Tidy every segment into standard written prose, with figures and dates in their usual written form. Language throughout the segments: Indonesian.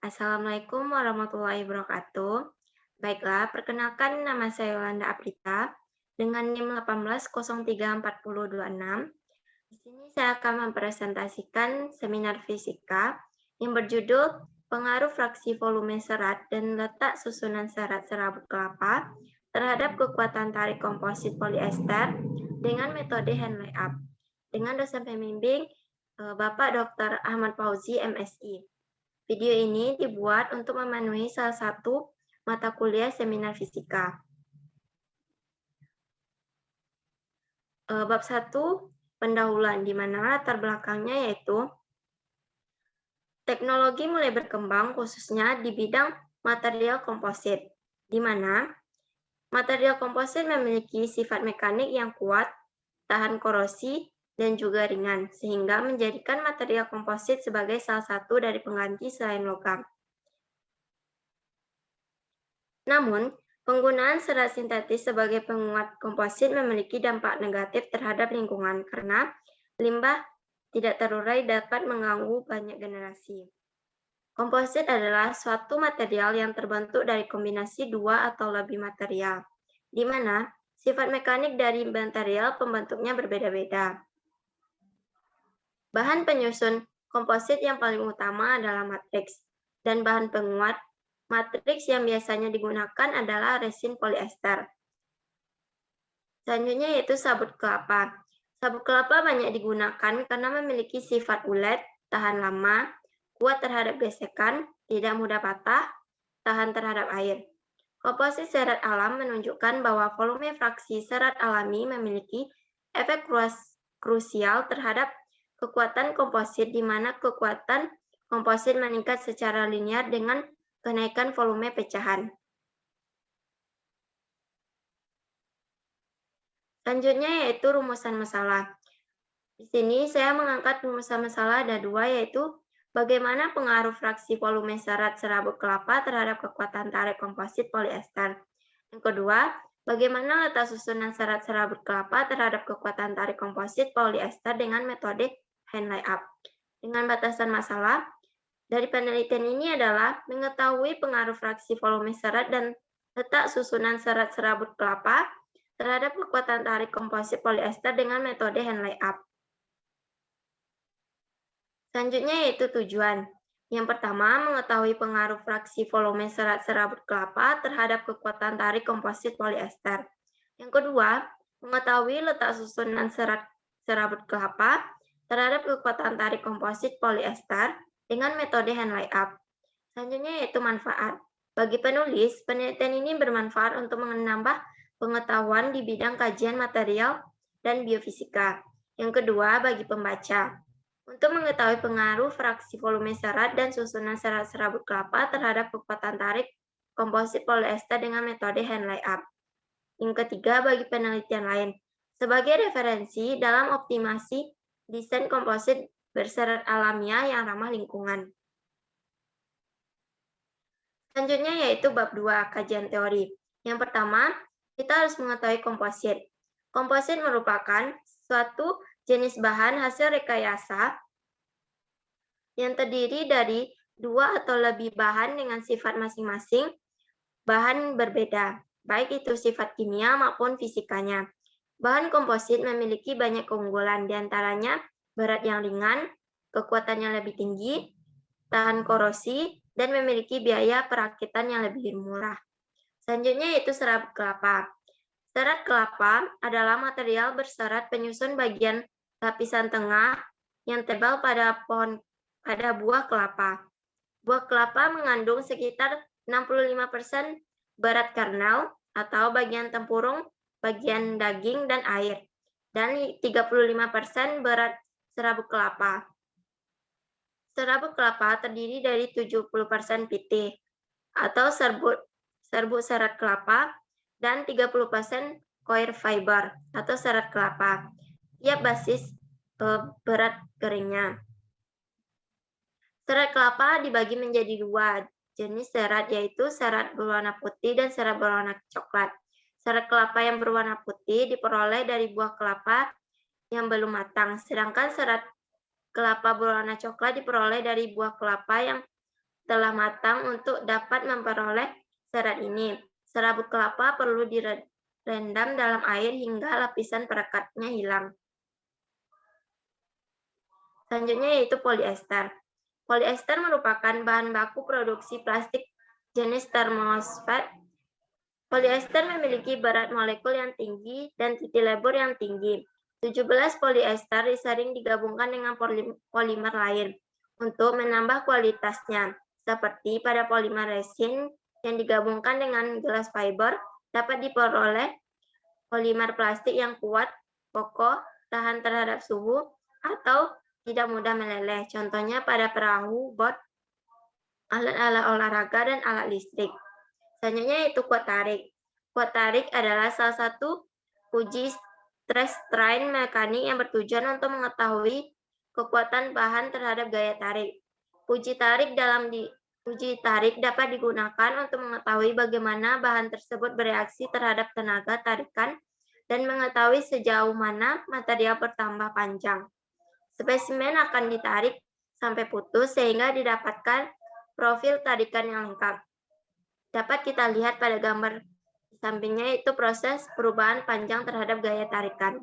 Assalamualaikum warahmatullahi wabarakatuh. Baiklah, perkenalkan nama saya Yolanda Aprita dengan NIM 18034026. Di sini saya akan mempresentasikan seminar fisika yang berjudul Pengaruh Fraksi Volume Serat dan Letak Susunan Serat Serabut Kelapa terhadap Kekuatan Tarik Komposit Polyester dengan metode hand layup dengan dosen pembimbing Bapak Dr. Ahmad Fauzi, MSI. Video ini dibuat untuk memenuhi salah satu mata kuliah seminar fisika. Bab 1, pendahuluan, di mana latar belakangnya yaitu teknologi mulai berkembang khususnya di bidang material komposit, di mana material komposit memiliki sifat mekanik yang kuat, tahan korosi, dan juga ringan, sehingga menjadikan material komposit sebagai salah satu dari pengganti selain logam. Namun, penggunaan serat sintetis sebagai penguat komposit memiliki dampak negatif terhadap lingkungan karena limbah tidak terurai dapat mengganggu banyak generasi. Komposit adalah suatu material yang terbentuk dari kombinasi dua atau lebih material, di mana sifat mekanik dari material pembentuknya berbeda-beda. Bahan penyusun komposit yang paling utama adalah matriks, dan bahan penguat matriks yang biasanya digunakan adalah resin polyester. Selanjutnya yaitu sabut kelapa. Sabut kelapa banyak digunakan karena memiliki sifat ulet, tahan lama, kuat terhadap gesekan, tidak mudah patah, tahan terhadap air. Komposit serat alam menunjukkan bahwa volume fraksi serat alami memiliki efek krusial terhadap kekuatan komposit, di mana kekuatan komposit meningkat secara linear dengan kenaikan volume pecahan. Selanjutnya yaitu rumusan masalah. Di sini saya mengangkat rumusan masalah ada dua, yaitu bagaimana pengaruh fraksi volume serat serabut kelapa terhadap kekuatan tarik komposit polyester. Yang kedua, bagaimana letak susunan serat serabut kelapa terhadap kekuatan tarik komposit polyester dengan metode hand layup. Dengan batasan masalah, dari penelitian ini adalah mengetahui pengaruh fraksi volume serat dan letak susunan serat serabut kelapa terhadap kekuatan tarik komposit polyester dengan metode hand layup. Selanjutnya yaitu tujuan. Yang pertama, mengetahui pengaruh fraksi volume serat serabut kelapa terhadap kekuatan tarik komposit polyester. Yang kedua, mengetahui letak susunan serat serabut kelapa terhadap kekuatan tarik komposit polyester dengan metode hand layup. Selanjutnya yaitu manfaat. Bagi penulis, penelitian ini bermanfaat untuk menambah pengetahuan di bidang kajian material dan biofisika. Yang kedua, bagi pembaca, untuk mengetahui pengaruh fraksi volume serat dan susunan serat serabut kelapa terhadap kekuatan tarik komposit polyester dengan metode hand layup. Yang ketiga, bagi penelitian lain, sebagai referensi dalam optimasi desain komposit berserat alamiah yang ramah lingkungan. Selanjutnya yaitu bab 2, kajian teori. Yang pertama, kita harus mengetahui komposit. Komposit merupakan suatu jenis bahan hasil rekayasa yang terdiri dari dua atau lebih bahan dengan sifat masing-masing bahan berbeda, baik itu sifat kimia maupun fisikanya. Bahan komposit memiliki banyak keunggulan, diantaranya berat yang ringan, kekuatan yang lebih tinggi, tahan korosi, dan memiliki biaya perakitan yang lebih murah. Selanjutnya yaitu serabut kelapa. Serat kelapa adalah material berserat penyusun bagian lapisan tengah yang tebal pada buah kelapa. Buah kelapa mengandung sekitar 65% berat kernel atau bagian tempurung, bagian daging, dan air, dan 35% berat serabut kelapa. Serabut kelapa terdiri dari 70% pitih atau serbuk serat kelapa dan 30% coir fiber atau serat kelapa. Tiap basis berat keringnya. Serat kelapa dibagi menjadi dua jenis serat, yaitu serat berwarna putih dan serat berwarna coklat. Serat kelapa yang berwarna putih diperoleh dari buah kelapa yang belum matang, sedangkan serat kelapa berwarna coklat diperoleh dari buah kelapa yang telah matang untuk dapat memperoleh serat ini. Serabut kelapa perlu direndam dalam air hingga lapisan perekatnya hilang. Selanjutnya yaitu polyester. Polyester merupakan bahan baku produksi plastik jenis termosfat. Polyester memiliki berat molekul yang tinggi dan titik lebur yang tinggi. 17 polyester sering digabungkan dengan polimer lain untuk menambah kualitasnya. Seperti pada polimer resin yang digabungkan dengan glass fiber dapat diperoleh polimer plastik yang kuat, kokoh, tahan terhadap suhu, atau tidak mudah meleleh. Contohnya pada perahu, bot, alat-alat olahraga, dan alat listrik. Selanjutnya yaitu kuat tarik. Kuat tarik adalah salah satu uji stress strain mekanik yang bertujuan untuk mengetahui kekuatan bahan terhadap gaya tarik. Uji tarik dapat digunakan untuk mengetahui bagaimana bahan tersebut bereaksi terhadap tenaga tarikan dan mengetahui sejauh mana material bertambah panjang. Spesimen akan ditarik sampai putus sehingga didapatkan profil tarikan yang lengkap. Dapat kita lihat pada gambar di sampingnya, yaitu proses perubahan panjang terhadap gaya tarikan.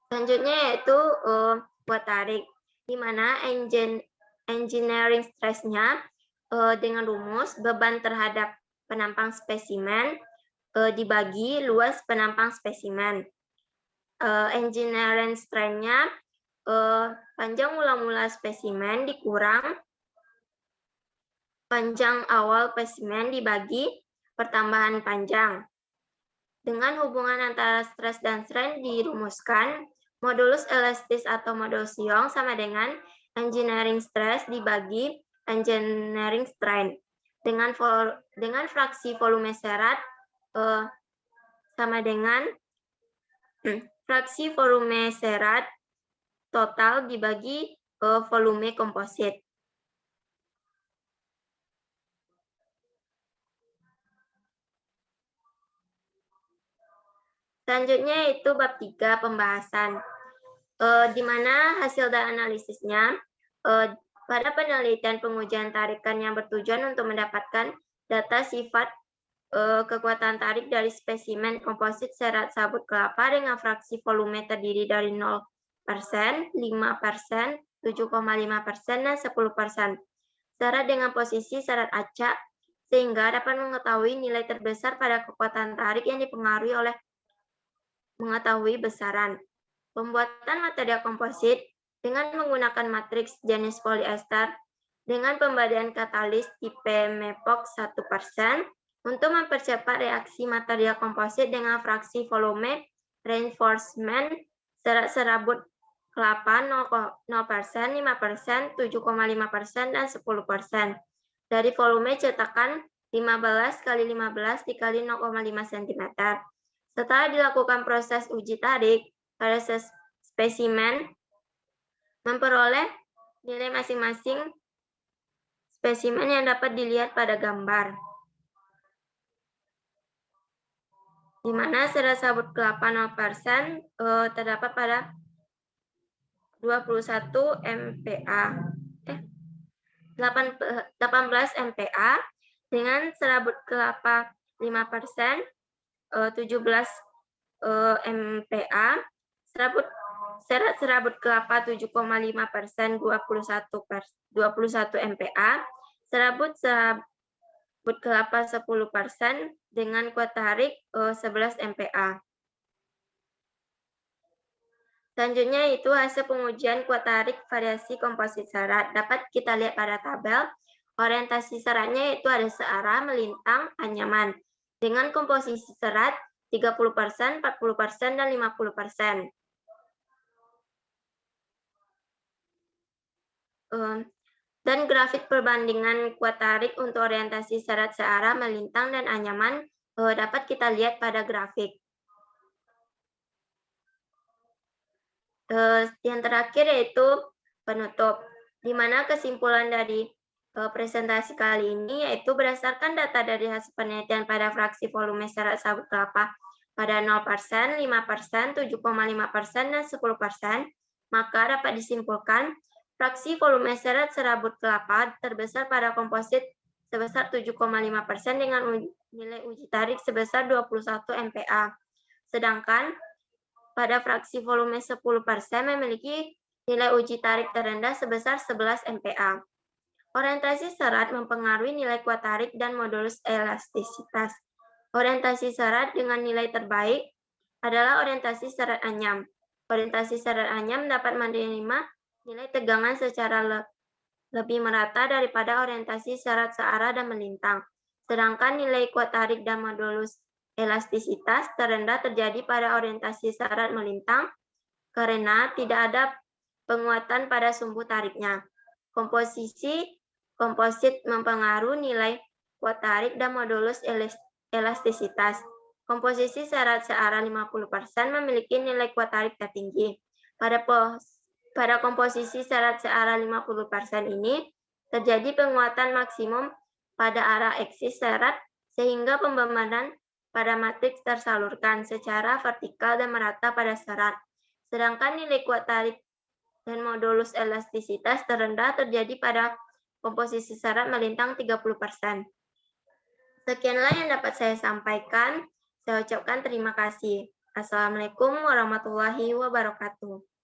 Selanjutnya yaitu kuat tarik, di mana engineering stress-nya dengan rumus beban terhadap penampang spesimen dibagi luas penampang spesimen. Engineering strain-nya panjang mula-mula spesimen dikurang panjang awal spesimen dibagi pertambahan panjang. Dengan hubungan antara stres dan strain dirumuskan, modulus elastis atau modulus Young sama dengan engineering stress dibagi engineering strain. Dengan fraksi volume serat sama dengan fraksi volume serat total dibagi volume komposit. Selanjutnya itu bab 3 pembahasan, di mana hasil dan analisisnya pada penelitian pengujian tarikan yang bertujuan untuk mendapatkan data sifat kekuatan tarik dari spesimen komposit serat sabut kelapa dengan fraksi volume terdiri dari 0%, 5%, 7,5%, dan 10%. Serat dengan posisi serat acak, sehingga dapat mengetahui nilai terbesar pada kekuatan tarik yang dipengaruhi oleh mengetahui besaran. Pembuatan material komposit dengan menggunakan matriks jenis polyester dengan pembadian katalis tipe MEPOX 1% untuk mempercepat reaksi material komposit dengan fraksi volume reinforcement serat serabut kelapa 0%, 5%, 7,5%, dan 10%. Dari volume cetakan 15 x 15 dikali 0,5 cm. Setelah dilakukan proses uji tarik, pada spesimen memperoleh nilai masing-masing spesimen yang dapat dilihat pada gambar, di mana serat sabut kelapa 0% terdapat pada 21 MPa, 18 MPa, dengan serabut kelapa 5%, 17 MPa, serat serabut kelapa 7,5%, 21 MPa, serabut kelapa 10% dengan kuat tarik 11 MPa. Selanjutnya itu hasil pengujian kuat tarik variasi komposit serat. Dapat kita lihat pada tabel, orientasi seratnya yaitu ada searah, melintang, anyaman. Dengan komposisi serat 30%, 40%, dan 50%. Dan grafik perbandingan kuat tarik untuk orientasi serat searah, melintang, dan anyaman dapat kita lihat pada grafik. Yang terakhir yaitu penutup, di mana kesimpulan dari presentasi kali ini yaitu berdasarkan data dari hasil penelitian pada fraksi volume serat sabut kelapa pada 0%, 5%, 7,5%, dan 10%, Maka dapat disimpulkan fraksi volume seret serabut kelapa terbesar pada komposit sebesar 7,5% dengan nilai uji tarik sebesar 21 MPa. Sedangkan pada fraksi volume 10% memiliki nilai uji tarik terendah sebesar 11 MPa. Orientasi serat mempengaruhi nilai kuat tarik dan modulus elastisitas. Orientasi serat dengan nilai terbaik adalah orientasi serat anyam. Orientasi serat anyam dapat menerima nilai tegangan secara lebih merata daripada orientasi serat searah dan melintang. Sedangkan nilai kuat tarik dan modulus elastisitas terendah terjadi pada orientasi serat melintang karena tidak ada penguatan pada sumbu tariknya. Komposit mempengaruhi nilai kuat tarik dan modulus elastisitas. Komposisi serat searah 50% memiliki nilai kuat tarik tertinggi. Pada komposisi serat searah 50% ini, terjadi penguatan maksimum pada arah eksis serat sehingga pembebanan pada matriks tersalurkan secara vertikal dan merata pada serat. Sedangkan nilai kuat tarik dan modulus elastisitas terendah terjadi pada komposisi serat melintang 30%. Sekianlah yang dapat saya sampaikan. Saya ucapkan terima kasih. Assalamualaikum warahmatullahi wabarakatuh.